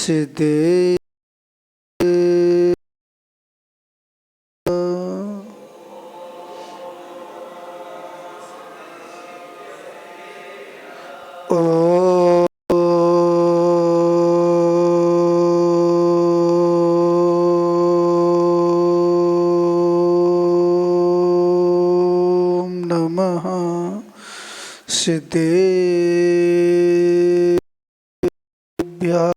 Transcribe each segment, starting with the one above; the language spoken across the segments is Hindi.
सिद्धे सिद्धेभ्यः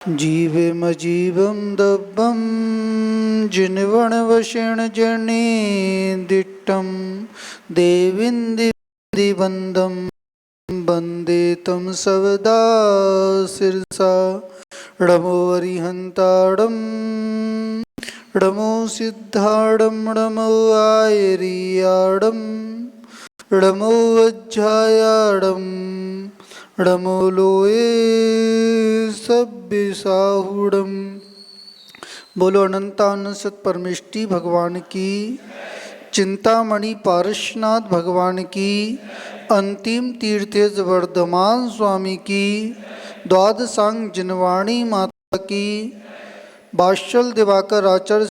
जीवेमजीवं दब्बं जिन्वणवशेण जनिदिष्टं देवीन्दिवन्दं वन्दे तं सवदा शिरसा णमो अरिहन्ताडं णमो सिद्धाडं णमो आयर्याडं णमो वज्रायाडं णमो लोये सभ्यसाहुडम। बोलो अनंतानसत परमेष्टि भगवान की, चिंतामणि पारसनाथ भगवान की, अंतिम तीर्थेज वर्धमान स्वामी की, द्वादशांग जिनवाणी माता की, बाशल दिवाकर आचार्य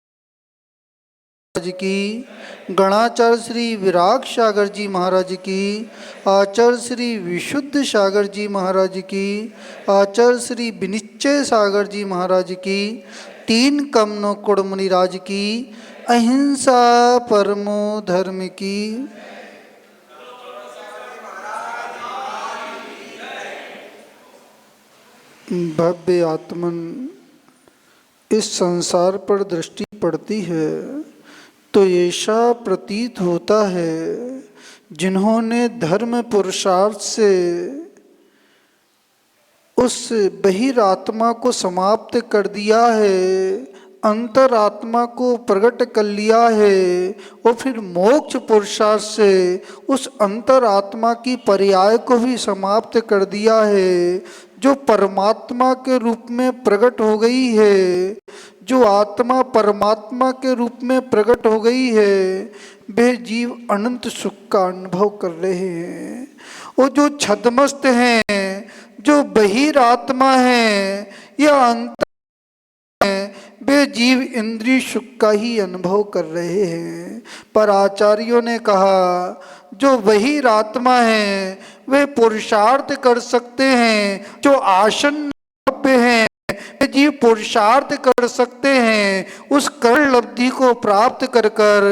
की, गणाचार्य श्री विराग सागर जी महाराज की, आचार्य श्री विशुद्ध सागर जी महाराज की, आचार्य श्री विनिश्चय सागर जी महाराज की, तीन कमनो कुड़मुनिराज की, अहिंसा परमो धर्म की। भव्य आत्मन इस संसार पर दृष्टि पड़ती है तो ऐसा प्रतीत होता है जिन्होंने धर्म पुरुषार्थ से उस बहिरात्मा को समाप्त कर दिया है, अंतरात्मा को प्रकट कर लिया है और फिर मोक्ष पुरुषार्थ से उस अंतरात्मा की पर्याय को भी समाप्त कर दिया है, जो परमात्मा के रूप में प्रकट हो गई है, जो आत्मा परमात्मा के रूप में प्रकट हो गई है, वे जीव अनंत सुख का अनुभव कर रहे हैं। और जो छद्मस्त हैं, जो बहिरात्मा हैं या अंतर हैं, वे जीव इंद्रिय सुख का ही अनुभव कर रहे हैं। पर आचार्यों ने कहा जो बहिरात्मा हैं वे पुरुषार्थ कर सकते हैं, जो आसन्न पे हैं जीव पुरुषार्थ कर सकते हैं, उस कर्ण लब्धि को प्राप्त कर कर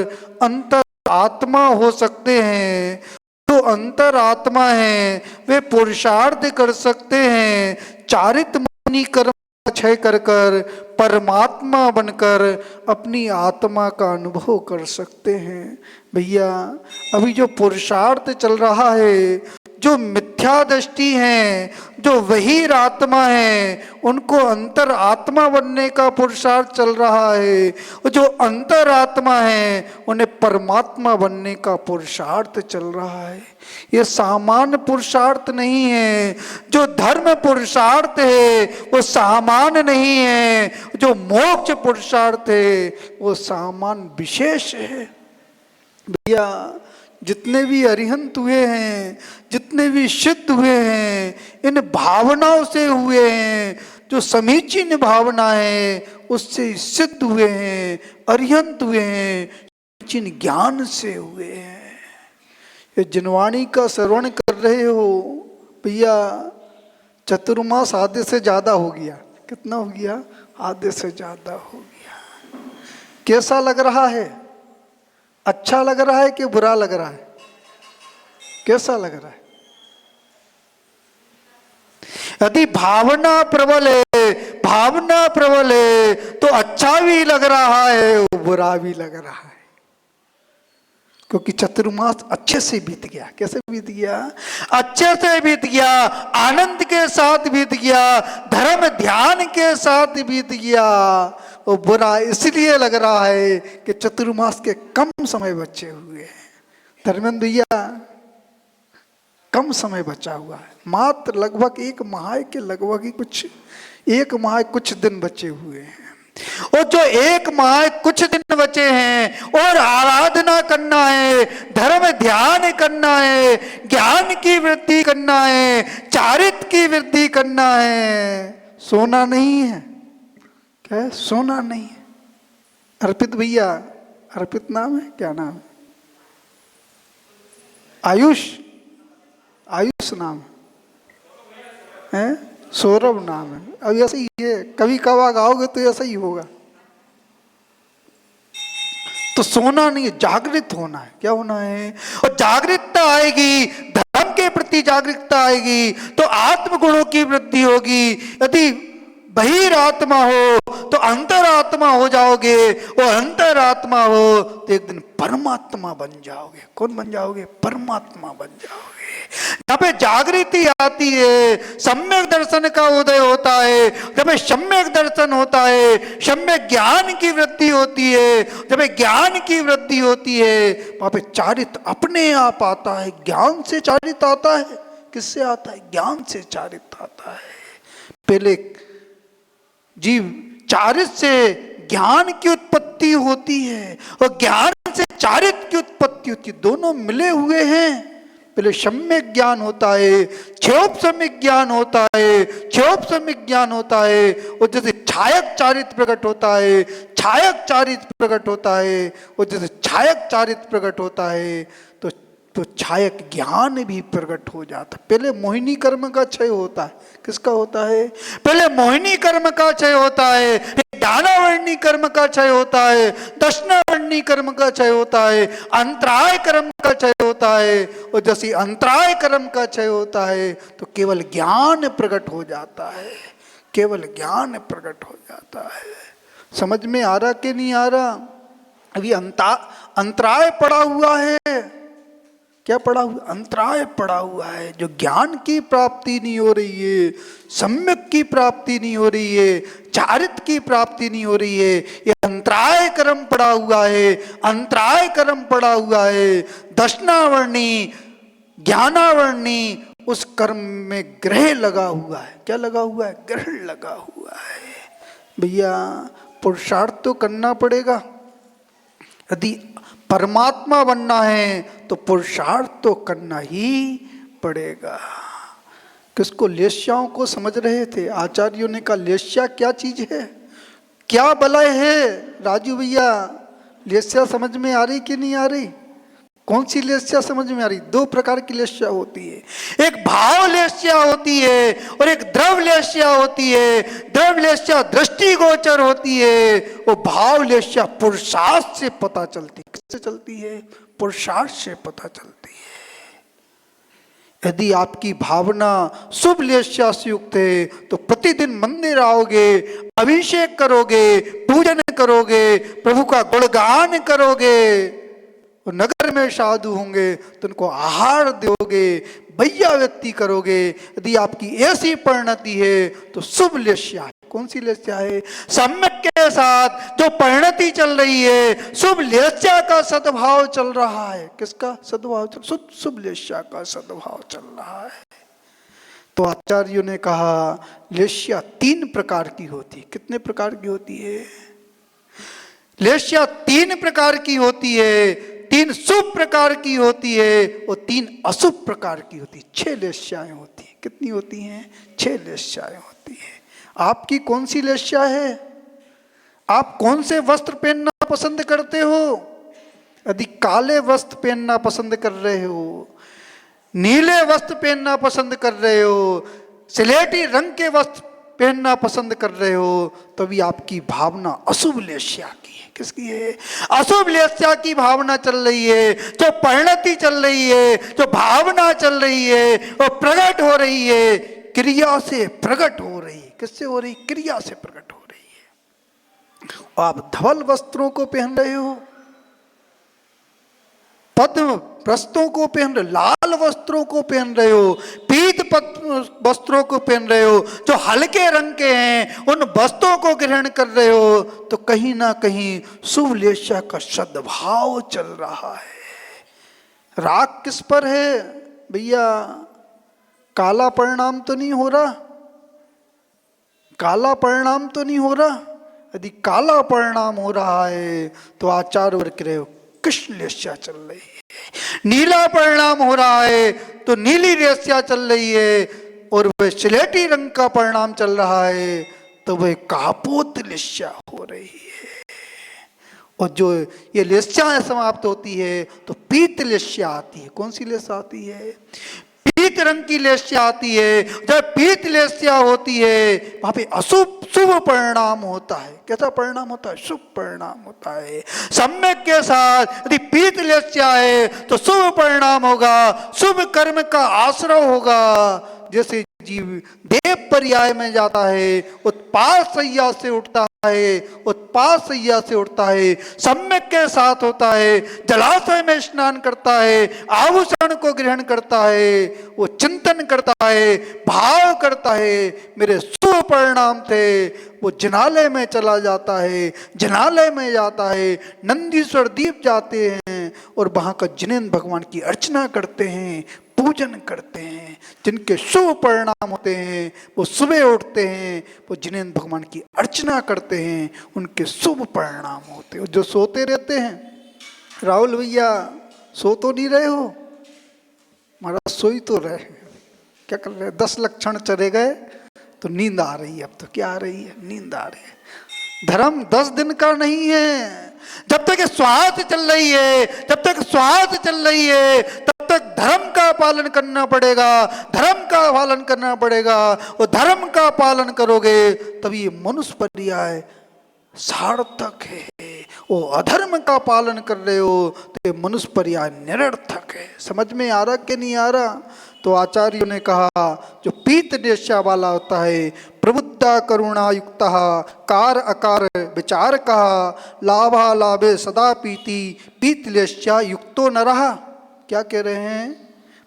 अंतर आत्मा हो सकते हैं। जो अंतर आत्मा है वे पुरुषार्थ कर सकते हैं, चारित मुनि कर्म क्षय कर कर परमात्मा बनकर अपनी आत्मा का अनुभव कर सकते हैं। भैया अभी जो पुरुषार्थ चल रहा है, जो मिथ्या दृष्टि हैं, जो वही आत्मा है, उनको अंतर आत्मा बनने का पुरुषार्थ चल रहा है, और जो अंतर आत्मा है उन्हें परमात्मा बनने का पुरुषार्थ चल रहा है। ये सामान्य पुरुषार्थ नहीं है। जो धर्म पुरुषार्थ है वो सामान्य नहीं है, जो मोक्ष पुरुषार्थ है वो सामान्य विशेष है। भैया जितने भी अरिहंत हुए हैं, जितने भी सिद्ध हुए हैं, इन भावनाओं से हुए हैं, जो समीचीन भावना है उससे सिद्ध हुए हैं, अरिहंत हुए हैं, समीचीन ज्ञान से हुए हैं। ये जिनवाणी का श्रवण कर रहे हो भैया, चतुर्मास आधे से ज्यादा हो गया। कितना हो गया? आधे से ज्यादा हो गया। कैसा लग रहा है? अच्छा लग रहा है कि बुरा लग रहा है? कैसा लग रहा है? यदि भावना प्रबल है, भावना प्रबल है तो अच्छा भी लग रहा है, बुरा भी लग रहा है, क्योंकि चतुर्मास अच्छे से बीत गया। कैसे बीत गया? अच्छे से बीत गया, आनंद के साथ बीत गया, धर्म ध्यान के साथ बीत गया। वो बुरा इसलिए लग रहा है कि चतुर्मास के कम समय बचे हुए हैं। धर्मेंद्र भैया, कम समय बचा हुआ है, मात्र लगभग 1 माह के लगभग ही एक माह कुछ दिन बचे हुए हैं। और जो 1 माह कुछ दिन बचे हैं और आराधना करना है, धर्म ध्यान करना है, ज्ञान की वृद्धि करना है, चारित्र की वृद्धि करना है, सोना नहीं है। क्या है? सोना नहीं है। अर्पित भैया, अर्पित नाम है, क्या नाम है? आयुष, आयुष नाम है, सौरभ नाम है। अब ऐसा ही है, कभी कभार गाओगे तो ऐसा ही होगा। तो सोना नहीं है, जागृत होना है। क्या होना है? और जागृतता आएगी, धर्म के प्रति जागरूकता आएगी तो आत्म गुणों की वृद्धि होगी। यदि बहिरात्मा हो तो अंतरात्मा हो जाओगे, और अंतरात्मा हो तो एक दिन परमात्मा बन जाओगे। कौन बन जाओगे? परमात्मा बन जाओगे। जहाँ पे जागृति आती है, सम्यक दर्शन का उदय होता है। जब सम्यक दर्शन होता है, सम्यक ज्ञान की वृद्धि होती है। जब ज्ञान की वृद्धि होती है, वहां पे चारित्र अपने आप आता है। ज्ञान से चारित्र आता है। किससे आता है? ज्ञान से चारित्र आता है। पहले जीव चारित्र से ज्ञान की उत्पत्ति होती है, और ज्ञान से चारित्र की उत्पत्ति होती है। दोनों मिले हुए हैं। पहले सम्यक ज्ञान होता है, क्षयोपसम्यक ज्ञान होता है, क्षयोपसम्यक ज्ञान होता है, और जैसे छायक चारित्र प्रकट होता है, छायक चारित्र प्रकट होता है, और जैसे छायक चारित्र प्रकट होता है तो छायक ज्ञान भी प्रकट हो जाता है। पहले मोहिनी कर्म का क्षय होता है। किसका होता है? पहले मोहिनी कर्म का क्षय होता है, दानावर्णी कर्म का क्षय होता है, दक्षिणावर्णी कर्म का क्षय होता है, अंतराय कर्म का क्षय होता है। और जैसे अंतराय कर्म का क्षय होता है तो केवल ज्ञान प्रकट हो जाता है। केवल ज्ञान प्रकट हो जाता है। समझ में आ रहा कि नहीं आ रहा? अभी अंतराय पड़ा हुआ है। क्या पड़ा हुआ? अंतराय पड़ा हुआ है। जो ज्ञान की प्राप्ति नहीं हो रही है, सम्यक की प्राप्ति नहीं हो रही है, चारित्र की प्राप्ति नहीं हो रही है, ये अंतराय कर्म पड़ा हुआ है। अंतराय कर्म पड़ा हुआ है। दक्षिणावर्णी, ज्ञानावर्णी, उस कर्म में ग्रह लगा हुआ है। क्या लगा हुआ है? ग्रहण लगा हुआ है। भैया, पुरुषार्थ तो करना पड़ेगा। यदि परमात्मा बनना है तो पुरुषार्थ तो करना ही पड़ेगा। किसको? लेस्याओं को समझ रहे थे। आचार्यों ने कहा लेस्या क्या चीज है, क्या बलय है? राजू भैया, लेस्या समझ में आ रही कि नहीं आ रही? कौन सी लेस्या समझ में आ रही? 2 प्रकार की लेस्या होती है। एक भाव लेस्या होती है और एक द्रव लेस्या होती है। द्रव लेस्या दृष्टिगोचर होती है, वो भाव लेस्या पुरुषार्थ से पता चलती है। किससे चलती है? पुरुषार्थ से पता चलती है। यदि आपकी भावना शुभ लेस्या से युक्त है तो प्रतिदिन मंदिर आओगे, अभिषेक करोगे, पूजन करोगे, प्रभु का गुणगान करोगे, और नगर में साधु होंगे तो उनको आहार दोगे, भैया व्यक्ति करोगे। यदि आपकी ऐसी परिणति है तो शुभ लेस्या है। कौन सी लेस्या है? सम्यक के साथ जो परिणति चल रही है, शुभ लेस्या का सद्भाव चल रहा है। किसका सद्भाव? शुभ लेस्या का सद्भाव चल रहा है। तो आचार्यों ने कहा लेस्या 3 प्रकार की होती है। कितने प्रकार की होती है? लेस्या 3 प्रकार की होती है। 3 शुभ प्रकार की होती है और 3 अशुभ प्रकार की होती है। 6 लेस्याएं होती है। कितनी होती हैं? 6 लेस्याएं होती है। आपकी कौन सी लेस्या है? आप कौन से वस्त्र पहनना पसंद करते हो? यदि काले वस्त्र पहनना पसंद कर रहे हो, नीले वस्त्र पहनना पसंद कर रहे हो, सिलेटी रंग के वस्त्र पहनना पसंद कर रहे हो, तभी आपकी भावना अशुभ लेस्या की है। किसकी है? अशुभ लेस्या की भावना चल रही है। जो परिणति चल रही है, जो भावना चल रही है, वो प्रकट हो रही है, क्रिया से प्रकट हो रही है। किससे हो रही? क्रिया से प्रकट हो रही है। आप धवल वस्त्रों को पहन रहे हो, पद्म वस्त्रों को पहन रहे, लाल लाल वस्त्रों को पहन रहे हो, पीत वस्त्रों को पहन रहे हो, जो हल्के रंग के हैं, उन वस्त्रों को ग्रहण कर रहे हो, तो कहीं ना कहीं शुभ लेस्या का सद्भाव चल रहा है। राग किस पर है भैया? काला परिणाम तो नहीं हो रहा? काला परिणाम तो नहीं हो रहा? यदि काला परिणाम हो रहा है तो आचार्य वर्ग कह रहे हो कृष्ण लेस्या चल रही है। नीला परिणाम हो रहा है तो नीली लेस्या चल रही है, और वह स्लेटी रंग का परिणाम चल रहा है तो वह कापोत लेस्या हो रही है। और जो ये लेस्या समाप्त होती है तो पीत लेस्या आती है। कौन सी लेस्या आती है? पीत रंग की लेस्या आती है। जब पीत लेस्या होती है वहां पे अशुभ शुभ परिणाम होता है। कैसा परिणाम होता है? शुभ परिणाम होता है। सम्यक के साथ यदि पीत लेस्या है तो शुभ परिणाम होगा, शुभ कर्म का आश्रय होगा। जैसे जीव देव पर्याय में जाता है, उत्पाद सैया से उठता है, उत्पाद सैया से उठता है, सम्यक के साथ होता है, जलाशय में स्नान करता है, आभूषण को ग्रहण करता है, वो चिंतन करता है, भाव करता है मेरे शुभ परिणाम थे, वो जिनालय में चला जाता है, जिनालय में जाता है, नंदीश्वर दीप जाते हैं और वहां का जिनेंद्र भगवान की अर्चना करते हैं, पूजन करते हैं। जिनके शुभ परिणाम होते हैं वो सुबह उठते हैं, वो जिनेंद्र भगवान की अर्चना करते हैं, उनके शुभ परिणाम होते हैं। जो सोते रहते हैं, राहुल भैया सो तो नहीं रहे हो? महाराज सोई तो रहे, क्या कर रहे? 10 लक्षण चले गए तो नींद आ रही है। अब तो क्या आ रही है? नींद आ रही है। धर्म 10 दिन का नहीं है। जब तक श्वास चल रही है, जब तक श्वास चल रही है, तब तक धर्म का पालन करना पड़ेगा, धर्म का पालन करना पड़ेगा। और धर्म का पालन करोगे तभी मनुष्य पर्याय सार्थक है। वो अधर्म का पालन कर रहे हो तो ये मनुष्य पर्याय निरर्थक है। समझ में आ रहा कि नहीं आ रहा? तो आचार्यों ने कहा जो पीत लेस्या वाला होता है, प्रबुद्धा करुणा युक्ता, कार अकार विचार कहा, लाभा लाभे सदा पीति, पीत लेस्या युक्तो न रहा। क्या कह रहे हैं?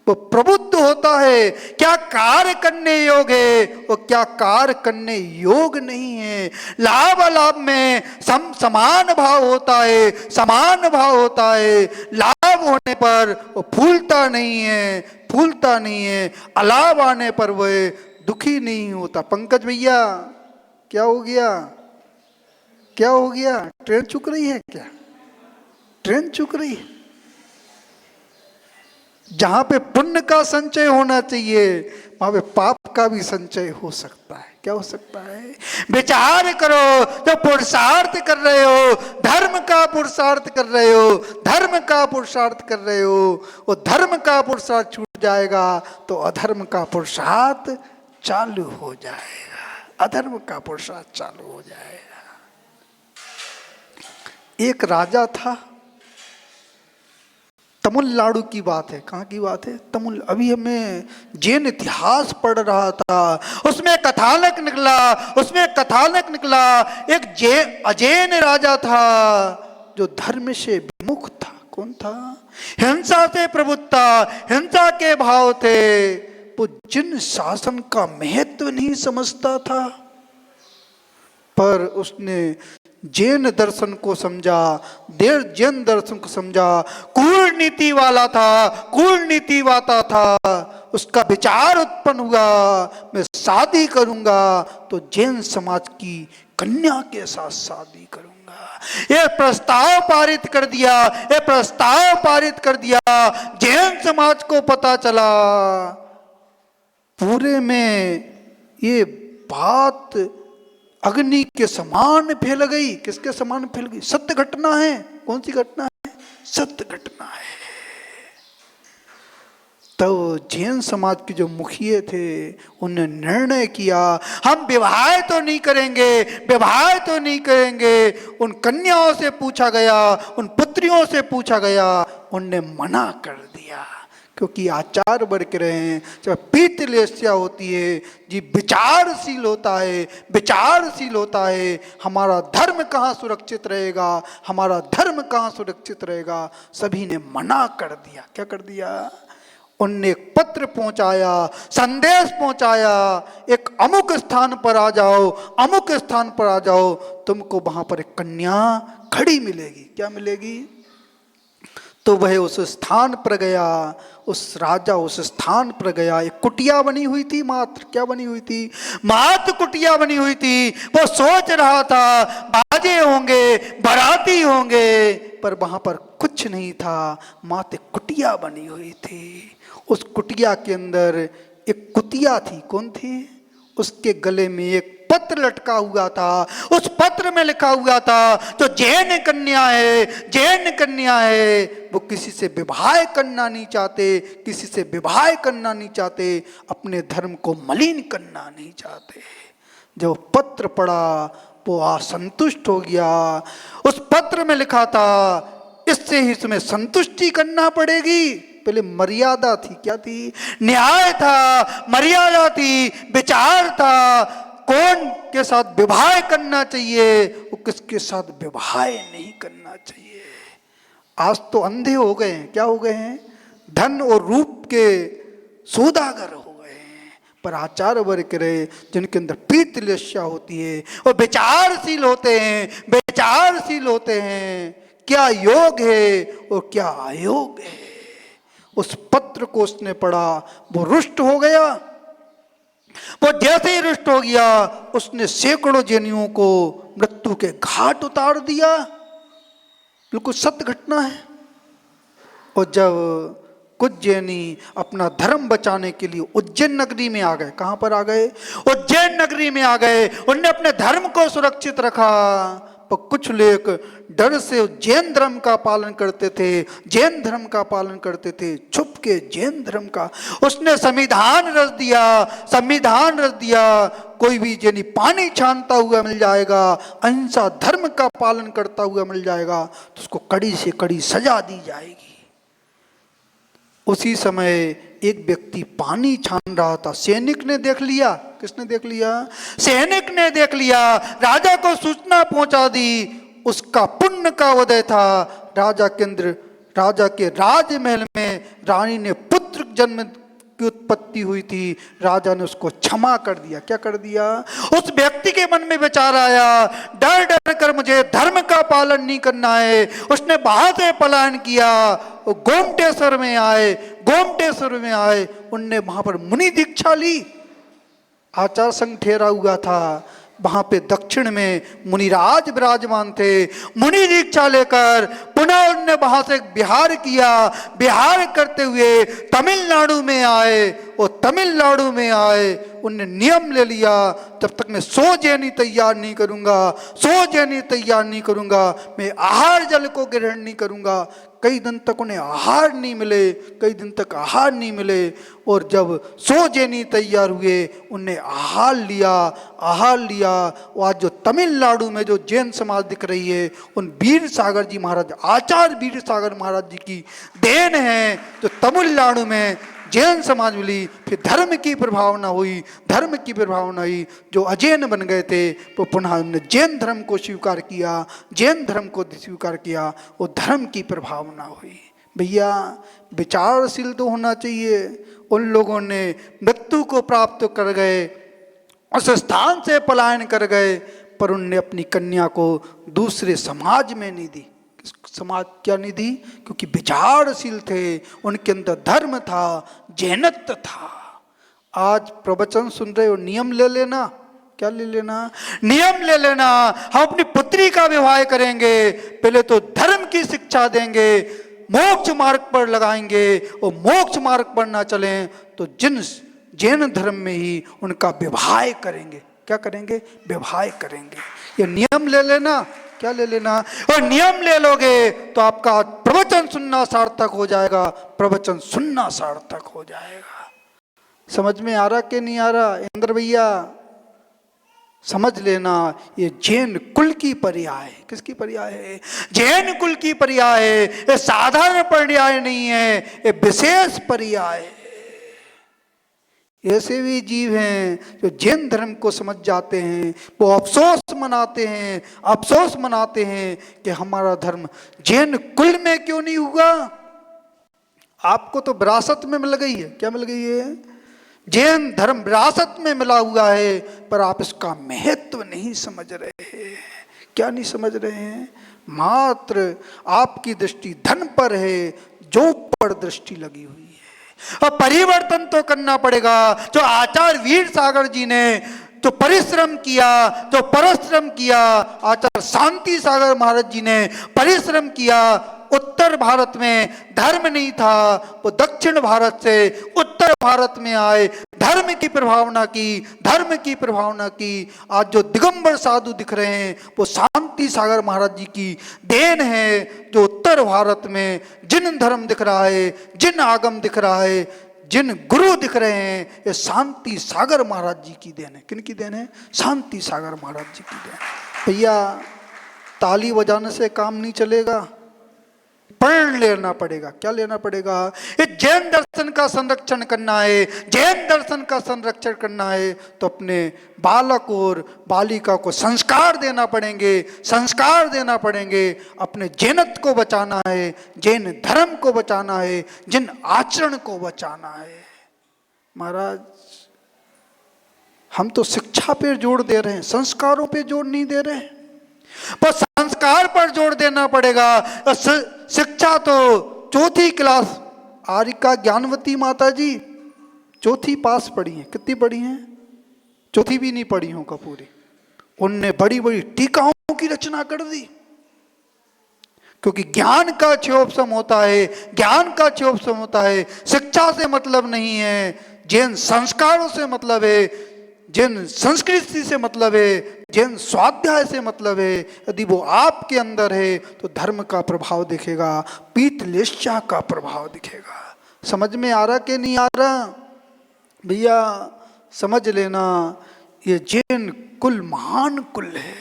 वो प्रबुद्ध होता है, क्या कार्य करने योग है, वो क्या कार्य करने योग नहीं है। लाभ लाभ में समान भाव होता है, समान भाव होता है। लाभ होने पर वो फूलता नहीं है, फूलता नहीं है। अलाभ आने पर वह दुखी नहीं होता। पंकज भैया क्या हो गया? क्या हो गया? ट्रेन चुक रही है क्या? ट्रेन चुक रही है? जहां पे पुण्य का संचय होना चाहिए वहां पे पाप का भी संचय हो सकता है। क्या हो सकता है? विचार करो, जो पुरुषार्थ कर रहे हो, धर्म का पुरुषार्थ कर रहे हो, धर्म का पुरुषार्थ कर रहे हो, वो धर्म का पुरुषार्थ छूट जाएगा तो अधर्म का पुरुषार्थ चालू हो जाएगा, अधर्म का पुरुषार्थ चालू हो जाएगा। एक राजा था, तमिलनाडु की बात है। कहाँ की बात है? तमिल। अभी हमें जैन इतिहास पढ़ रहा था, उसमें कथानक निकला एक अजैन राजा था जो धर्म से विमुख था। कौन था? हिंसा से प्रबुद्ध था, हिंसा के भाव थे। वो जिन शासन का महत्व नहीं समझता था, पर उसने जैन दर्शन को समझा, जैन दर्शन को समझा। कूटनीति वाला था, कूटनीति वाला था। उसका विचार उत्पन्न हुआ, मैं शादी करूंगा तो जैन समाज की कन्या के साथ शादी करूंगा। ये प्रस्ताव पारित कर दिया, ये प्रस्ताव पारित कर दिया। जैन समाज को पता चला, पूरे में ये बात अग्नि के समान फैल गई। किसके समान फैल गई? सत्य घटना है। कौन सी घटना है? सत्य घटना है। तो जैन समाज के जो मुखिए थे उन्होंने निर्णय किया, हम विवाह तो नहीं करेंगे, विवाह तो नहीं करेंगे। उन कन्याओं से पूछा गया, उन पुत्रियों से पूछा गया, उनने मना कर दिया। क्योंकि आचार बढ़ के रहे हैं। जब पीत लेस्या होती है, जी विचारशील होता है, विचारशील होता है। हमारा धर्म कहाँ सुरक्षित रहेगा, हमारा धर्म कहाँ सुरक्षित रहेगा? सभी ने मना कर दिया। क्या कर दिया? उनने एक पत्र पहुंचाया, संदेश पहुंचाया, एक अमुक स्थान पर आ जाओ, अमुक स्थान पर आ जाओ, तुमको वहां पर एक कन्या खड़ी मिलेगी। क्या मिलेगी? तो वह उस स्थान पर गया, उस राजा उस स्थान पर गया। एक कुटिया बनी हुई थी मात्र। क्या बनी हुई थी? मात्र कुटिया बनी हुई थी। वो सोच रहा था बाजे होंगे, बाराती होंगे, पर वहां पर कुछ नहीं था, मात्र कुटिया बनी हुई थी। उस कुटिया के अंदर एक कुतिया थी। कौन थी? उसके गले में एक पत्र लटका हुआ था। उस पत्र में लिखा हुआ था जो जैन कन्या है, जैन कन्या है, वो किसी से विवाह करना नहीं चाहते, किसी से विवाह करना नहीं चाहते, अपने धर्म को मलिन करना नहीं चाहते। जब पत्र पढ़ा वो असंतुष्ट हो गया। उस पत्र में लिखा था इससे ही तुम्हें संतुष्टि करना पड़ेगी। पहले मर्यादा थी। क्या थी? न्याय था, मर्यादा थी, विचार था, कौन के साथ विवाह करना चाहिए, वो किसके साथ विवाह नहीं करना चाहिए। आज तो अंधे हो गए हैं। क्या हो गए हैं? धन और रूप के सौदागर हो गए हैं। पर आचार्य वर्ग रहे जिनके अंदर पीतलस्या होती है और विचारशील होते हैं, विचारशील होते हैं, क्या योग है और क्या अयोग है। उस पत्र को उसने पढ़ा, वो रुष्ट हो गया। वो जैसे ही रुष्ट हो गया, उसने सैकड़ों जैनियों को मृत्यु के घाट उतार दिया। बिल्कुल सत्य घटना है। और जब कुछ जैनी अपना धर्म बचाने के लिए उज्जैन नगरी में आ गए। कहां पर आ गए? उज्जैन नगरी में आ गए। उन्होंने अपने धर्म को सुरक्षित रखा, पर कुछ लोग डर से जैन धर्म का पालन करते थे, जैन धर्म का पालन करते थे, छुप के जैन धर्म का। उसने संविधान रच दिया, संविधान रच दिया, कोई भी जैनी पानी छानता हुआ मिल जाएगा, अहिंसा धर्म का पालन करता हुआ मिल जाएगा, तो उसको कड़ी से कड़ी सजा दी जाएगी। उसी समय एक व्यक्ति पानी छान रहा था। सैनिक ने देख लिया। किसने देख लिया? सैनिक ने देख लिया। राजा को सूचना पहुंचा दी। उसका पुण्य का उदय था। राजा के अंदर, राजा के राजमहल में रानी ने पुत्र जन्म की उत्पत्ति हुई थी। राजा ने उसको क्षमा कर दिया। क्या कर दिया? उस व्यक्ति के मन में विचार आया, डर डर कर मुझे धर्म का पालन नहीं करना है। उसने वहां से पलायन किया। वो गोमटेश्वर में आए, गोमटेश्वर में आए, उनने वहां पर मुनि दीक्षा ली। आचार संघ ठहरा हुआ था। वहां पे दक्षिण में मुनिराज विराजमान थे। मुनि दीक्षा लेकर पुनः उन्होंने वहां से बिहार किया। बिहार करते हुए तमिलनाडु में आए और तमिलनाडु में आए उनने नियम ले लिया, जब तक मैं 100 जैनी तैयार नहीं करूंगा, 100 जैनी तैयार नहीं करूंगा, मैं आहार जल को ग्रहण नहीं करूंगा। कई दिन तक उन्हें आहार नहीं मिले, कई दिन तक आहार नहीं मिले। और जब 100 जैनी तैयार हुए, उनने आहार लिया, आहार लिया। और आज जो तमिलनाडु में जो जैन समाज दिख रही है, उन वीर सागर जी महाराज, आचार्य वीर सागर महाराज जी की देन है, जो तमिलनाडु में जैन समाज मिली। फिर धर्म की प्रभावना हुई, धर्म की प्रभावना हुई। जो अजैन बन गए थे वो पुनः उन्होंने जैन धर्म को स्वीकार किया, जैन धर्म को स्वीकार किया, वो धर्म की प्रभावना हुई। भैया विचारशील तो होना चाहिए। उन लोगों ने मृत्यु को प्राप्त कर गए, उस स्थान से पलायन कर गए, पर उनने अपनी कन्या को दूसरे समाज में नहीं दी। समाज क्या नहीं दी? क्योंकि विचारशील थे, उनके अंदर धर्म था, जैनत्व था। आज प्रवचन सुन रहे हो, नियम ले लेना। क्या ले लेना? नियम ले लेना। हम अपनी पुत्री का विवाह करेंगे, पहले तो धर्म की शिक्षा देंगे, मोक्ष मार्ग पर लगाएंगे, और मोक्ष मार्ग पर ना चलें तो जिन जैन धर्म में ही उनका विवाह करेंगे। क्या करेंगे? विवाह करेंगे। ये नियम ले लेना। क्या ले लेना? और नियम ले लोगे तो आपका प्रवचन सुनना सार्थक हो जाएगा, प्रवचन सुनना सार्थक हो जाएगा। समझ में आ रहा कि नहीं आ रहा? इंद्र भैया समझ लेना, ये जैन कुल की पर्याय है। किसकी पर्याय है? जैन कुल की पर्याय है। ये साधारण पर्याय नहीं है, ये विशेष पर्याय है। ऐसे भी जीव हैं जो जैन धर्म को समझ जाते हैं, वो अफसोस मनाते हैं, अफसोस मनाते हैं कि हमारा धर्म जैन कुल में क्यों नहीं हुआ। आपको तो विरासत में मिल गई है। क्या मिल गई है? जैन धर्म विरासत में मिला हुआ है, पर आप इसका महत्व नहीं समझ रहे हैं। क्या नहीं समझ रहे हैं? मात्र आपकी दृष्टि धन पर है, जो पर दृष्टि लगी हुई है। और परिवर्तन तो करना पड़ेगा। जो आचार्य वीर सागर जी ने जो परिश्रम किया, जो परिश्रम किया, आचार्य शांति सागर महाराज जी ने परिश्रम किया। उत्तर भारत में धर्म नहीं था, वो दक्षिण भारत से उत्तर भारत में आए, धर्म की प्रभावना की, धर्म की प्रभावना की। आज जो दिगंबर साधु दिख रहे हैं वो शांति सागर महाराज जी की देन है। जो उत्तर भारत में जिन धर्म दिख रहा है, जिन आगम दिख रहा है, जिन गुरु दिख रहे हैं, ये शांति सागर महाराज जी की देन है। किन की देन है? शांति सागर महाराज जी की देन। भैया ताली बजाने से काम नहीं चलेगा, प्रण लेना पड़ेगा। क्या लेना पड़ेगा? ये जैन दर्शन का संरक्षण करना है, जैन दर्शन का संरक्षण करना है, तो अपने बालक और बालिका को संस्कार देना पड़ेंगे, संस्कार देना पड़ेंगे। अपने जैनत को बचाना है, जैन धर्म को बचाना है, जिन आचरण को बचाना है। महाराज हम तो शिक्षा पे जोर दे रहे हैं, संस्कारों पे जोर नहीं दे रहे हैं। पर संस्कार पर जोर देना पड़ेगा। शिक्षा तो चौथी क्लास, आरिका ज्ञानवती माता जी चौथी पास पढ़ी हैं। कितनी पढ़ी हैं? चौथी भी नहीं पढ़ी होगा पूरी। उनने बड़ी बड़ी टीकाओं की रचना कर दी, क्योंकि ज्ञान का क्षयोपशम होता है, ज्ञान का क्षयोपशम होता है। शिक्षा से मतलब नहीं है, जैन संस्कारों से मतलब है, जैन संस्कृति से मतलब है, जैन स्वाध्याय से मतलब है। यदि वो आपके अंदर है तो धर्म का प्रभाव दिखेगा, पीतलेष्या का प्रभाव दिखेगा। समझ में आ रहा कि नहीं आ रहा? भैया समझ लेना, ये जैन कुल महान कुल है।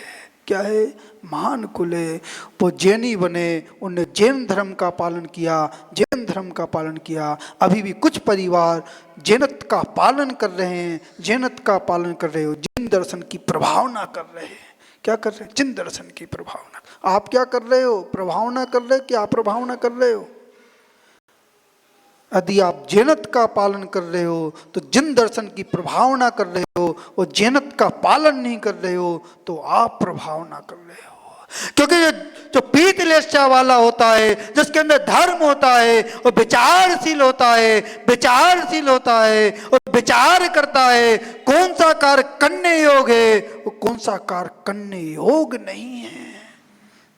क्या है? महान कुल है। वो जैनी बने, उनने जैन धर्म का पालन किया, जैन धर्म का पालन किया। अभी भी कुछ परिवार जैनत का पालन कर रहे हैं, जैनत का पालन कर रहे हो, जिन दर्शन की प्रभावना कर रहे हैं। क्या कर रहे हैं? जिन दर्शन की प्रभावना। आप क्या कर रहे हो? प्रभावना कर रहे हो कि अप्रभावना कर रहे हो? यदि आप जैनत का पालन कर रहे हो तो जिन दर्शन की प्रभावना कर रहे हो, वो जैनत का पालन नहीं कर रहे हो तो आप प्रभावना कर रहे हो। क्योंकि जो पीतलेष्या वाला होता है, जिसके अंदर धर्म होता है, वो विचारशील होता है, विचारशील होता है और विचार करता है कौन सा कार्य करने योग है, वो कौन सा कार्य करने योग नहीं है।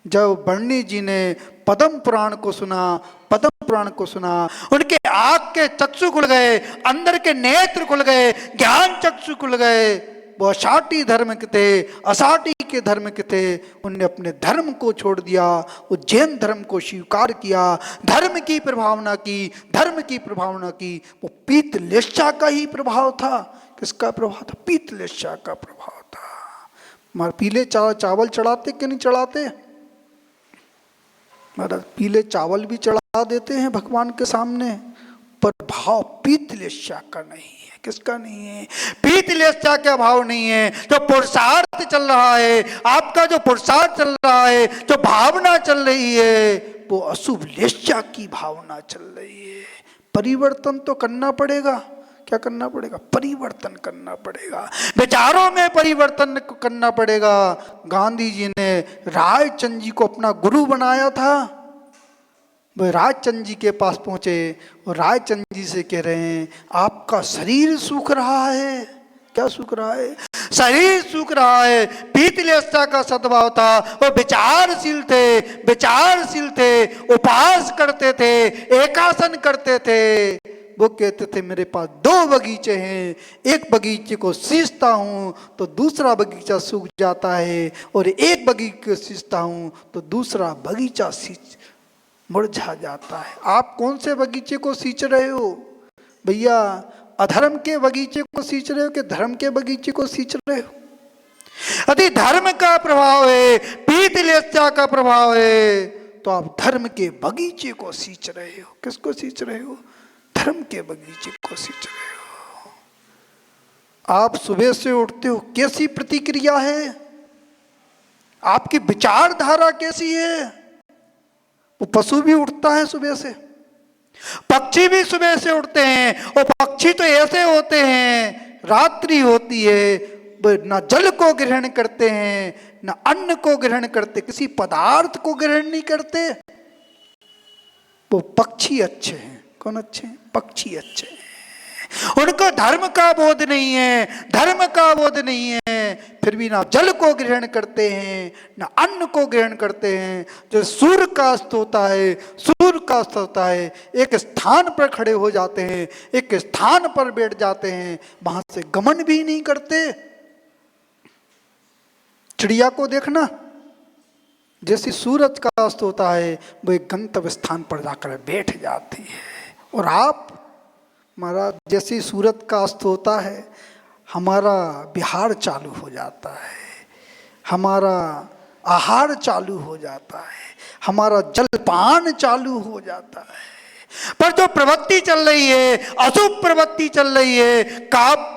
जब बर्णी जी ने पद्म पुराण को सुना, पद्म पुराण को सुना, उनके आँख के चक्षु खुल गए, अंदर के नेत्र खुल गए, ज्ञान चक्षु खुल गए। वो असाटी धर्म के थे, असाटी के धर्म के थे। उनने अपने धर्म को छोड़ दिया, वो जैन धर्म को स्वीकार किया, धर्म की प्रभावना की, धर्म की प्रभावना की। वो पीतलेष्या का ही प्रभाव था। किसका प्रभाव था? पीतलेष्या का प्रभाव था। मार पीले चावल चढ़ाते कि नहीं चढ़ाते? महाराज पीले चावल भी चढ़ा देते हैं भगवान के सामने, पर भाव पीतलेष्या का नहीं है। किसका नहीं है? पीतलेष्या का भाव नहीं है। जो पुरुषार्थ चल रहा है, आपका जो पुरुषार्थ चल रहा है, जो भावना चल रही है, वो अशुभ लेष्या की भावना चल रही है। परिवर्तन तो करना पड़ेगा। क्या करना पड़ेगा? परिवर्तन करना पड़ेगा, विचारों में परिवर्तन करना पड़ेगा। गांधी जी ने रायचंद जी को अपना गुरु बनाया था। वो रायचंद जी के पास पहुंचे और रायचंद जी से कह रहे हैं आपका शरीर सूख रहा है। क्या सूख रहा है? शरीर सूख रहा है। पीतलेष्या का सद्भाव था। वो विचारशील थे, विचारशील थे, उपवास करते थे, एकासन करते थे। वो कहते थे मेरे पास 2 बगीचे हैं, एक बगीचे को सींचता हूँ तो दूसरा बगीचा सूख जाता है, और एक बगीचे को सींचता हूँ तो दूसरा बगीचा मुरझा जाता है। आप कौन से बगीचे को सींच रहे हो? भैया अधर्म के बगीचे को सींच रहे हो कि धर्म के बगीचे को सींच रहे हो? यदि धर्म का प्रभाव है, पीतलेष्या का प्रभाव है, तो आप धर्म के बगीचे को सींच रहे हो। किसको सींच रहे हो? धर्म के बगीचे को सींच रहे हो। आप सुबह से उठते हो, कैसी प्रतिक्रिया है? आपकी विचारधारा कैसी है? वो पशु भी उठता है सुबह से, पक्षी भी सुबह से उठते हैं, और पक्षी तो ऐसे होते हैं, रात्रि होती है वो ना जल को ग्रहण करते हैं, ना अन्न को ग्रहण करते, किसी पदार्थ को ग्रहण नहीं करते। वो पक्षी अच्छे हैं। कौन अच्छे हैं? पक्षी अच्छे हैं। उनको धर्म का बोध नहीं है, धर्म का बोध नहीं है, फिर भी ना जल को ग्रहण करते हैं, ना अन्न को ग्रहण करते हैं। जो सूर्य का अस्त होता है, सूर्य का अस्त होता है, एक स्थान पर खड़े हो जाते हैं, एक स्थान पर बैठ जाते हैं, वहां से गमन भी नहीं करते। चिड़िया को देखना, जैसे सूरज का अस्त होता है वो एक गंतव्य स्थान पर जाकर बैठ जाती है। और आप महाराज, जैसे सूरज का अस्त होता है हमारा विहार चालू हो जाता है, हमारा आहार चालू हो जाता है, हमारा जलपान चालू हो जाता है। पर जो प्रवृत्ति चल रही है, अशुभ प्रवृत्ति चल रही है, काप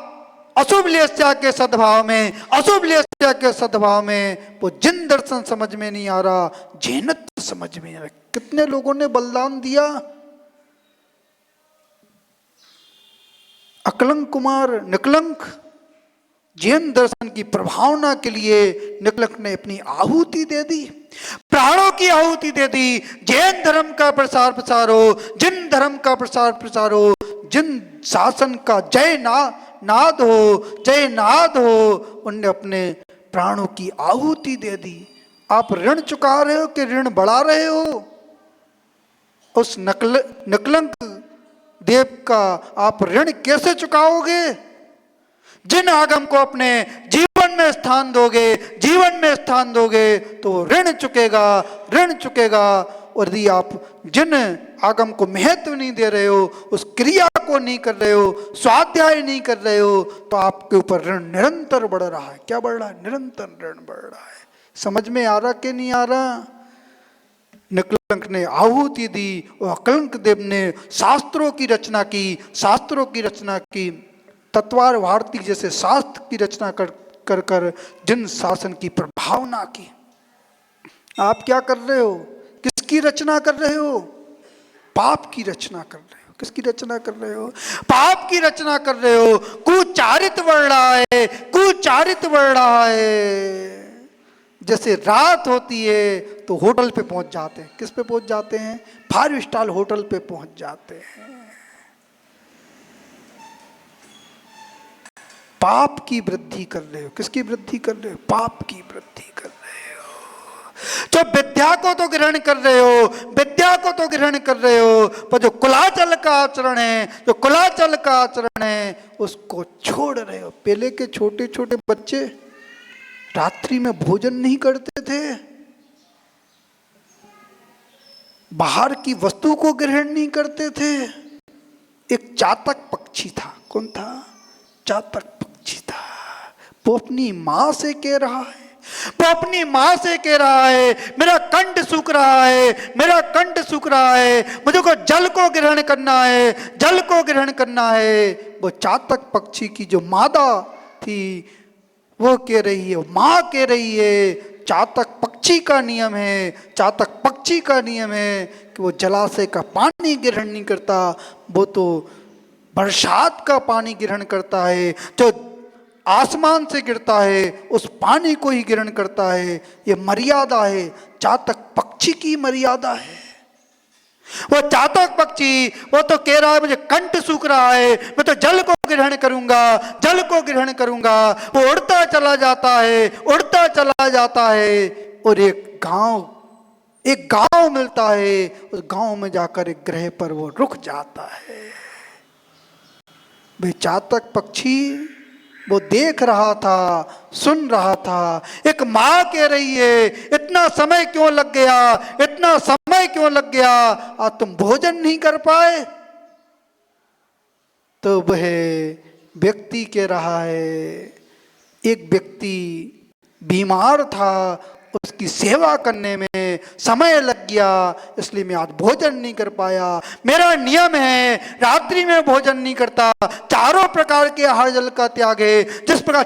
अशुभ लेस्या के सद्भाव में, अशुभ लेस्या के सद्भाव में, वो जिन दर्शन समझ में नहीं आ रहा, झेनत समझ में आ रहा। कितने लोगों ने बलिदान दिया। अकलंक कुमार निकलंक जैन दर्शन की प्रभावना के लिए निकलंक ने अपनी आहुति दे दी, प्राणों की आहुति दे दी। जैन धर्म का प्रसार प्रसार हो, जिन धर्म का प्रसार प्रसार हो, जिन शासन का जय नाद हो, जय नाद हो, उनने अपने प्राणों की आहुति दे दी। आप ऋण चुका रहे हो कि ऋण बढ़ा रहे हो? उस निकलंक देव का आप ऋण कैसे चुकाओगे? जिन आगम को अपने जीवन में स्थान दोगे, जीवन में स्थान दोगे तो ऋण चुकेगा, ऋण चुकेगा। और यदि आप जिन आगम को महत्व नहीं दे रहे हो, उस क्रिया को नहीं कर रहे हो, स्वाध्याय नहीं कर रहे हो, तो आपके ऊपर ऋण निरंतर बढ़ रहा है। क्या बढ़ रहा है? निरंतर ऋण बढ़ रहा है। समझ में आ रहा कि नहीं आ रहा? निकलंक ने आहुति दी और अकलंक देव ने शास्त्रों की रचना की, शास्त्रों की रचना की, तत्वार भारती जैसे शास्त्र की रचना कर कर जिन शासन की प्रभावना की। आप क्या कर रहे हो? किसकी रचना कर रहे हो? पाप की रचना कर रहे हो। किसकी रचना कर रहे हो? पाप की रचना कर रहे हो। कुचारित बढ़ रहा है, कुचारित बढ़ रहा है। जैसे रात होती है तो होटल पे पहुंच जाते हैं। किस पे पहुंच जाते हैं? 5 स्टार होटल पे पहुंच जाते हैं। पाप की वृद्धि कर रहे हो। किसकी वृद्धि कर रहे हो? पाप की वृद्धि कर रहे हो। जो विद्या को तो ग्रहण कर रहे हो, विद्या को तो ग्रहण कर रहे हो, पर जो कुलाचल का आचरण है, जो कुलाचल का आचरण है, उसको छोड़ रहे हो। पहले के छोटे छोटे बच्चे रात्रि में भोजन नहीं करते थे, बाहर की वस्तु को ग्रहण नहीं करते थे। एक चातक पक्षी था। कौन था? चातक पक्षी था। वो अपनी मां से कह रहा है, वो अपनी मां से कह रहा है, मेरा कंठ सूख रहा है, मेरा कंठ सूख रहा है, मुझे को जल को ग्रहण करना है, जल को ग्रहण करना है। वो चातक पक्षी की जो मादा थी वो कह रही है, मां कह रही है, चातक पक्षी का नियम है, चातक पक्षी का नियम है कि वो जलाशय का पानी ग्रहण नहीं करता, वो तो बरसात का पानी ग्रहण करता है, जो आसमान से गिरता है उस पानी को ही ग्रहण करता है। ये मर्यादा है, चातक पक्षी की मर्यादा है। वो चातक पक्षी वो तो कह रहा है मुझे कंठ सूख रहा है, मैं तो जल को ग्रहण करूंगा, जल को ग्रहण करूंगा। वो उड़ता चला जाता है, उड़ता चला जाता है, और एक गांव मिलता है। उस गांव में जाकर एक ग्रह पर वो रुक जाता है। वे चातक पक्षी वो देख रहा था, सुन रहा था। एक माँ कह रही है इतना समय क्यों लग गया, इतना समय क्यों लग गया, आज तुम भोजन नहीं कर पाए। तो वह व्यक्ति कह रहा है, एक व्यक्ति बीमार था, उसकी सेवा करने में समय लग गया, इसलिए मैं आज भोजन नहीं कर पाया। मेरा नियम है रात्रि में भोजन नहीं करता, चारों प्रकार के आहार जल का त्याग है। जिस प्रकार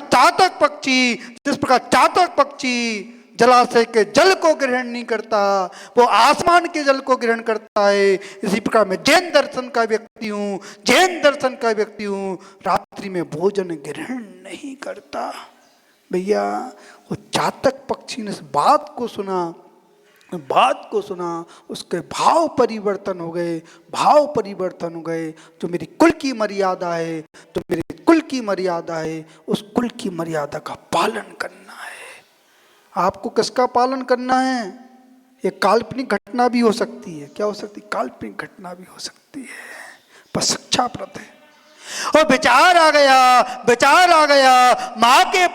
चातक पक्षी जलाशय के जल को ग्रहण नहीं करता, वो आसमान के जल को ग्रहण करता है। इसी प्रकार मैं जैन दर्शन का व्यक्ति हूँ, जैन दर्शन का व्यक्ति हूँ, रात्रि में भोजन ग्रहण नहीं करता। भैया वो चातक पक्षी ने इस बात को सुना, उसके भाव परिवर्तन हो गए, भाव परिवर्तन हो गए। जो मेरी कुल की मर्यादा है, जो मेरे कुल की मर्यादा है, उस कुल की मर्यादा का पालन करना है। आपको किसका पालन करना है? ये काल्पनिक घटना भी हो सकती है। क्या हो सकती है? काल्पनिक घटना भी हो सकती है, पर शिक्षाप्रद है। और विचार आ गया, माँ के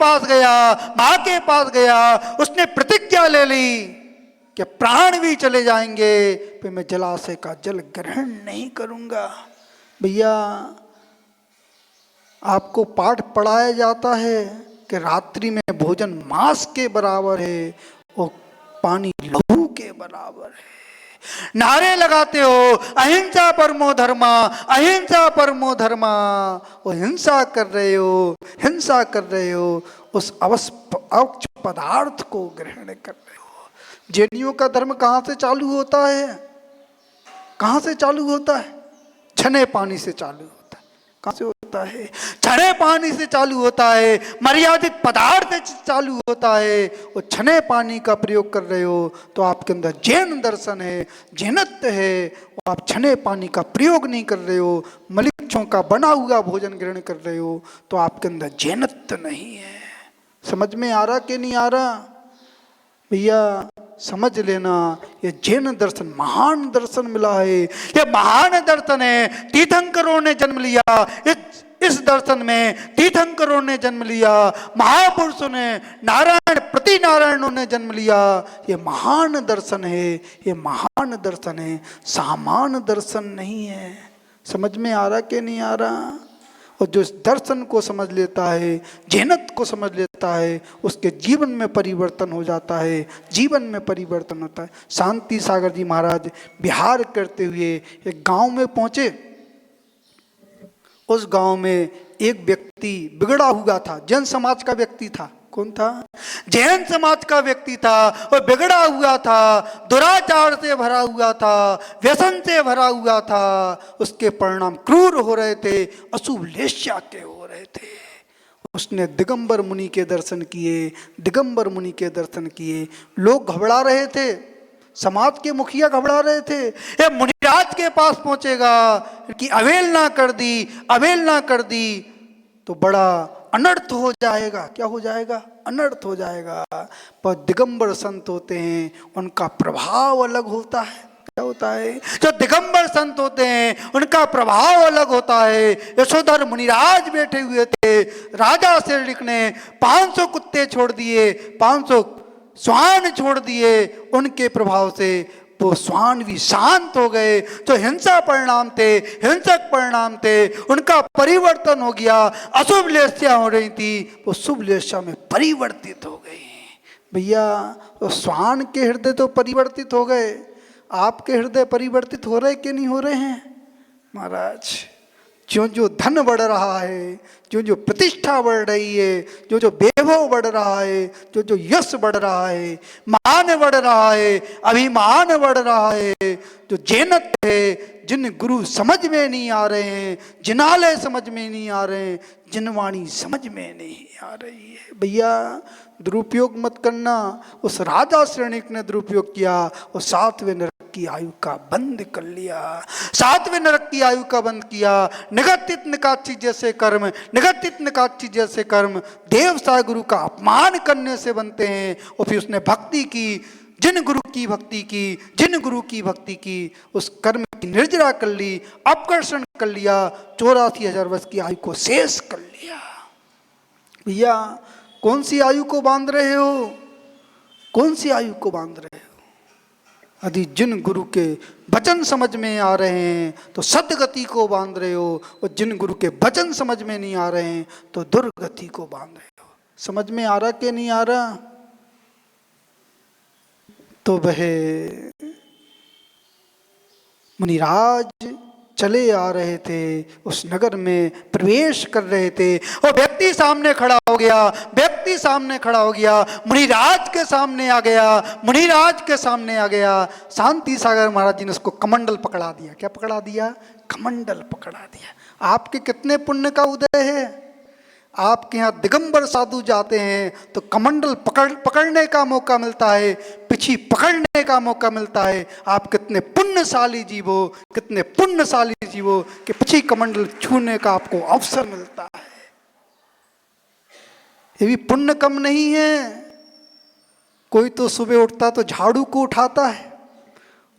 पास गया, उसने प्रतिज्ञा ले ली कि प्राण भी चले जाएंगे फिर मैं जलाशय का जल ग्रहण नहीं करूंगा। भैया आपको पाठ पढ़ाया जाता है कि रात्रि में भोजन मांस के बराबर है और पानी लहू के बराबर है। नारे लगाते हो अहिंसा परमो धर्मा, अहिंसा परमो धर्मा, और हिंसा कर रहे हो, उस अवक्ष पदार्थ को ग्रहण कर रहे हो। जैनियों का धर्म कहाँ से चालू होता है? कहाँ से चालू होता है? छने पानी से चालू होता है। कहाँ से होता है? छने पानी से चालू होता है, मर्यादित पदार्थ से चालू होता है। और छने पानी का प्रयोग कर रहे हो तो आपके अंदर जैन दर्शन है, जैनत्व है। और आप छने पानी का प्रयोग नहीं कर रहे हो, मलिक्षों का बना हुआ भोजन ग्रहण कर रहे हो, तो आपके अंदर जैनत्व नहीं है। समझ में आ रहा कि नहीं आ रहा? भैया समझ लेना, ये जैन दर्शन महान दर्शन मिला है, ये महान दर्शन है। तीर्थंकरों ने जन्म लिया इस दर्शन में, तीर्थंकरों ने जन्म लिया, महापुरुषों ने, नारायण प्रति नारायणों ने जन्म लिया। ये महान दर्शन है, ये महान दर्शन है, सामान्य दर्शन नहीं है। समझ में आ रहा कि नहीं आ रहा? और जो इस दर्शन को समझ लेता है, जैनत को समझ लेता है, उसके जीवन में परिवर्तन हो जाता है, जीवन में परिवर्तन होता है। शांति सागर जी महाराज विहार करते हुए एक गांव में पहुंचे। उस गांव में एक व्यक्ति बिगड़ा हुआ था, जैन समाज का व्यक्ति था। कौन था? जैन समाज का व्यक्ति था और बिगड़ा हुआ था, दुराचार से भरा हुआ था, व्यसन से भरा हुआ था। उसके परिणाम क्रूर हो रहे थे, अशुभ लेश्या के हो रहे थे। उसने दिगंबर मुनि के दर्शन किए, दिगंबर मुनि के दर्शन किए। लोग घबरा रहे थे, समाज के मुखिया घबरा रहे थे। ये मुनिराज के पास पहुंचेगा कि अवहेलना कर दी तो बड़ा अनर्थ हो जाएगा। क्या हो जाएगा? अनर्थ हो जाएगा। पर दिगंबर संत होते हैं, उनका प्रभाव अलग होता है। क्या होता है? जो दिगंबर संत होते हैं उनका प्रभाव अलग होता है। यशोधर मुनिराज बैठे हुए थे, राजा शरीक ने 500 कुत्ते छोड़ दिए, 500 श्वान छोड़ दिए। उनके प्रभाव से वो श्वान भी शांत हो गए। जो हिंसक परिणाम थे, उनका परिवर्तन हो गया। अशुभ लेस्या हो रही थी, वो शुभ लेस्या में परिवर्तित हो गई। भैया तो श्वान के हृदय तो परिवर्तित हो गए, आपके हृदय परिवर्तित हो रहे कि नहीं हो रहे हैं? महाराज जो जो धन बढ़ रहा है, जो जो प्रतिष्ठा बढ़ रही है, जो जो वैभव बढ़ रहा है, जो जो यश बढ़ रहा है, मान बढ़ रहा है, अभिमान बढ़ रहा है, जो जैनत है, जिन गुरु समझ में नहीं आ रहे हैं, जिनालय समझ में नहीं आ रहे हैं, जिनवाणी समझ में नहीं आ रही है। भैया दुरुपयोग मत करना। उस राजा श्रेणिक ने दुरुपयोग किया और 7वें नरक की आयु का बंद कर लिया। 7वें नरक की आयु का बंद किया। निगतित निकाची जैसे कर्म देवसा गुरु का अपमान करने से बनते हैं। और फिर उसने भक्ति की, जिन गुरु की भक्ति की, उस कर्म की निर्जरा कर ली, अपकर्षण कर लिया, 84,000 वर्ष की आयु को शेष कर लिया। भैया कौन सी आयु को बांध रहे हो? कौन सी आयु को बांध रहे हो? यदि जिन गुरु के वचन समझ में आ रहे हैं तो सदगति को बांध रहे हो, और जिन गुरु के वचन समझ में नहीं आ रहे हैं तो दुर्गति को बांध रहे हो। समझ में आ रहा कि नहीं आ रहा? तो वह मुनिराज चले आ रहे थे, उस नगर में प्रवेश कर रहे थे, और व्यक्ति सामने खड़ा हो गया, व्यक्ति सामने खड़ा हो गया, मुनिराज के सामने आ गया, मुनिराज के सामने आ गया। शांति सागर महाराज जी ने उसको कमंडल पकड़ा दिया। क्या पकड़ा दिया? कमंडल पकड़ा दिया। आपके कितने पुण्य का उदय है। आपके यहाँ दिगंबर साधु जाते हैं तो कमंडल पकड़ने का मौका मिलता है, पिछी पकड़ने का मौका मिलता है। आप कितने पुण्यशाली जीव हो, कितने पुण्यशाली जीव हो कि पिछी कमंडल छूने का आपको अवसर मिलता है। ये भी पुण्य कम नहीं है। कोई तो सुबह उठता तो झाड़ू को उठाता है,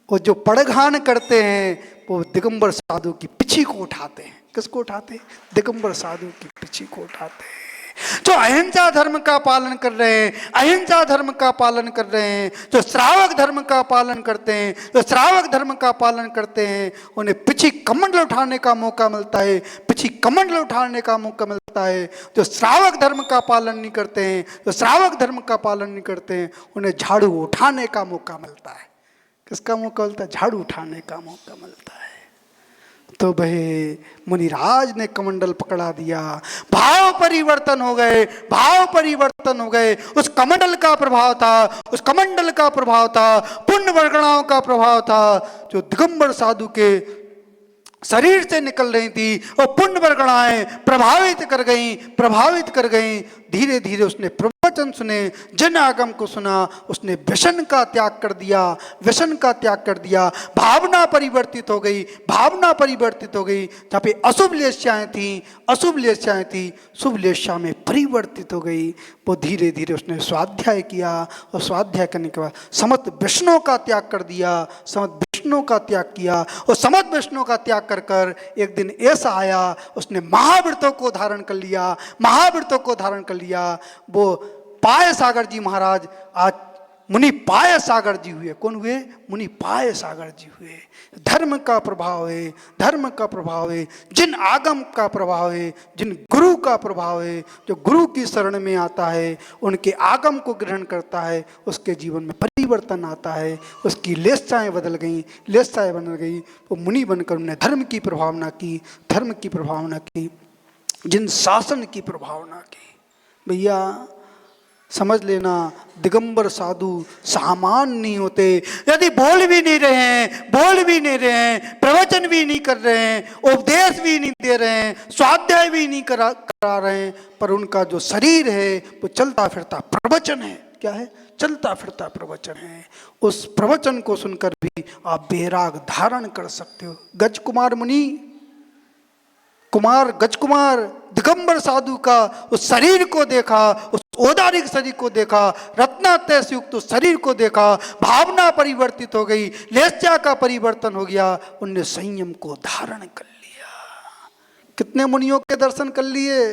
और जो पड़घान करते हैं वो दिगंबर साधु की पिछी को उठाते हैं। किसको उठाते हैं? दिगंबर साधु की पिछी को उठाते हैं। जो अहिंसा धर्म का पालन कर रहे हैं, अहिंसा धर्म का पालन कर रहे हैं, जो श्रावक धर्म का पालन करते हैं, जो श्रावक धर्म का पालन करते हैं, उन्हें पिछी कमंडल उठाने का मौका मिलता है, पिछी कमंडल उठाने का मौका मिलता है। जो श्रावक धर्म का पालन नहीं करते हैं, जो श्रावक धर्म का पालन नहीं करते हैं, उन्हें झाड़ू उठाने का मौका मिलता है। किसका मौका मिलता है? झाड़ू उठाने का मौका मिलता है। तो भाई मुनिराज ने कमंडल पकड़ा दिया, भाव परिवर्तन हो गए, भाव परिवर्तन हो गए। उस कमंडल का प्रभाव था, उस कमंडल का प्रभाव था, पुण्य वर्गणाओं का प्रभाव था, जो दिगंबर साधु के शरीर से निकल रही थी, और पुण्य वर्गणाएं प्रभावित कर गई, प्रभावित कर गई। धीरे धीरे उसने प्रवचन सुने, जन आगम को सुना, उसने व्यसन का त्याग कर दिया, व्यसन का त्याग कर दिया। भावना परिवर्तित हो गई, भावना परिवर्तित हो गई। जहाँ पे अशुभ लेस्याएं थी, अशुभ लेस्याएं थी, शुभ लेस्या में परिवर्तित हो गई। वो धीरे धीरे उसने स्वाध्याय किया, और स्वाध्याय करने के बाद समस्त व्यसनों का त्याग कर दिया, समस्त व्यसनों का त्याग किया। और समस्त व्यसनों का त्याग कर कर एक दिन ऐसा आया, उसने महाव्रतों को धारण कर लिया, महाव्रतों को धारण कर लिया। वो पाय सागर जी महाराज आज मुनि पाय सागर जी हुए। कौन हुए? मुनि पाय सागर जी हुए। धर्म का प्रभाव है, धर्म का प्रभाव है, जिन आगम का प्रभाव है, जिन गुरु का प्रभाव है, जो गुरु की शरण में आता है, उनके आगम को ग्रहण करता है, उसके जीवन में परिवर्तन आता है। उसकी लेस्याएं बदल गई, लेस्याएं बदल गई। वो मुनि बनकर उन्होंने धर्म की प्रभावना की, धर्म की प्रभावना की, जिन शासन की प्रभावना की। भैया समझ लेना, दिगंबर साधु सामान्य नहीं होते। यदि बोल भी नहीं रहे हैं, बोल भी नहीं रहे हैं, प्रवचन भी नहीं कर रहे हैं, उपदेश भी नहीं दे रहे हैं, स्वाध्याय भी नहीं करा रहे हैं, पर उनका जो शरीर है वो चलता फिरता प्रवचन है। क्या है? चलता फिरता प्रवचन है। उस प्रवचन को सुनकर भी आप बैराग धारण कर सकते हो। गज कुमार मुनि, कुमार गज कुमार दिगंबर साधु का उस शरीर को देखा, उस औदारिक शरीर को देखा, रत्नातय से युक्त उस शरीर को देखा, भावना परिवर्तित हो गई, लेस्या का परिवर्तन हो गया, उनने संयम को धारण कर लिया। कितने मुनियों के दर्शन कर लिए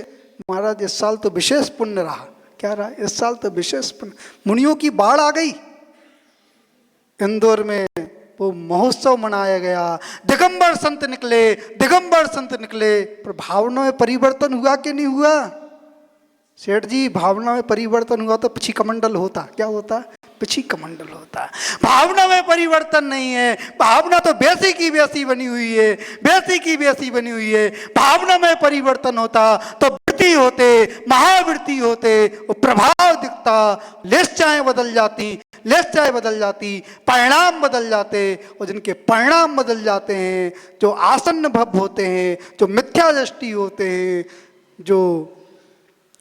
महाराज। इस साल तो विशेष पुण्य रहा। क्या रहा? इस साल तो विशेष पुण्य, मुनियों की बाढ़ आ गई। इंदौर में वो महोत्सव मनाया गया, दिगंबर संत निकले, दिगंबर संत निकले। पर भावना में परिवर्तन हुआ कि नहीं हुआ? सेठ जी, भावना में परिवर्तन हुआ तो पिछी कमंडल होता। क्या होता? पिछी कमंडल होता। भावना में परिवर्तन नहीं है, भावना तो वैसी की वैसी बनी हुई है, वैसी की वैसी बनी हुई है। भावना में परिवर्तन होता तो वृत्ति होते, महावृत्ति होते, वो प्रभाव दिखता, लेस्याएं बदल जाती, लेस्याएं बदल जाती, परिणाम बदल जाते। और जिनके परिणाम बदल जाते हैं, जो आसन्न भव होते हैं, जो मिथ्या दृष्टि होते हैं, जो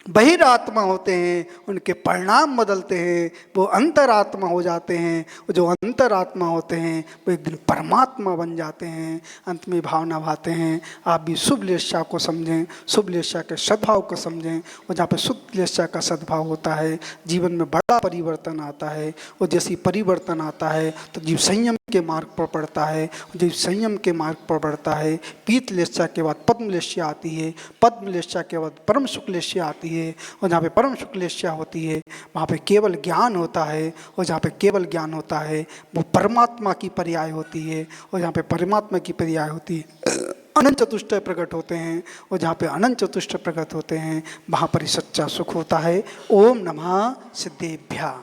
बहिरात्मा होते हैं, उनके परिणाम बदलते हैं, वो अंतरात्मा हो जाते हैं। जो अंतरात्मा होते हैं वो एक दिन परमात्मा बन जाते हैं। अंत में भावना भाते हैं। आप भी शुभ लेस्या को समझें, शुभ लेस्या के सद्भाव को समझें। और जहाँ पे शुभ लेस्या का सद्भाव होता है, जीवन में बड़ा परिवर्तन आता है। और जैसी परिवर्तन आता है तो जीव संयम के मार्ग पर पड़ता है। जीव संयम के मार्ग पर बढ़ता है। पीत लेस्या के बाद पद्म लेस्या आती है, पद्म लेस्या के बाद परम सुख लेस्या आती है। और जहाँ पे परम सुख लेस्या होती है वहाँ पे केवल ज्ञान होता है। और जहाँ पे केवल ज्ञान होता है वो परमात्मा की पर्याय होती है। और जहाँ पे परमात्मा की पर्याय होती है अनंत चतुष्टय प्रकट होते हैं। और जहाँ पे अनंत चतुष्टय प्रकट होते हैं वहाँ पर ही सच्चा सुख होता है। ओम नमः सिद्धेभ्यः।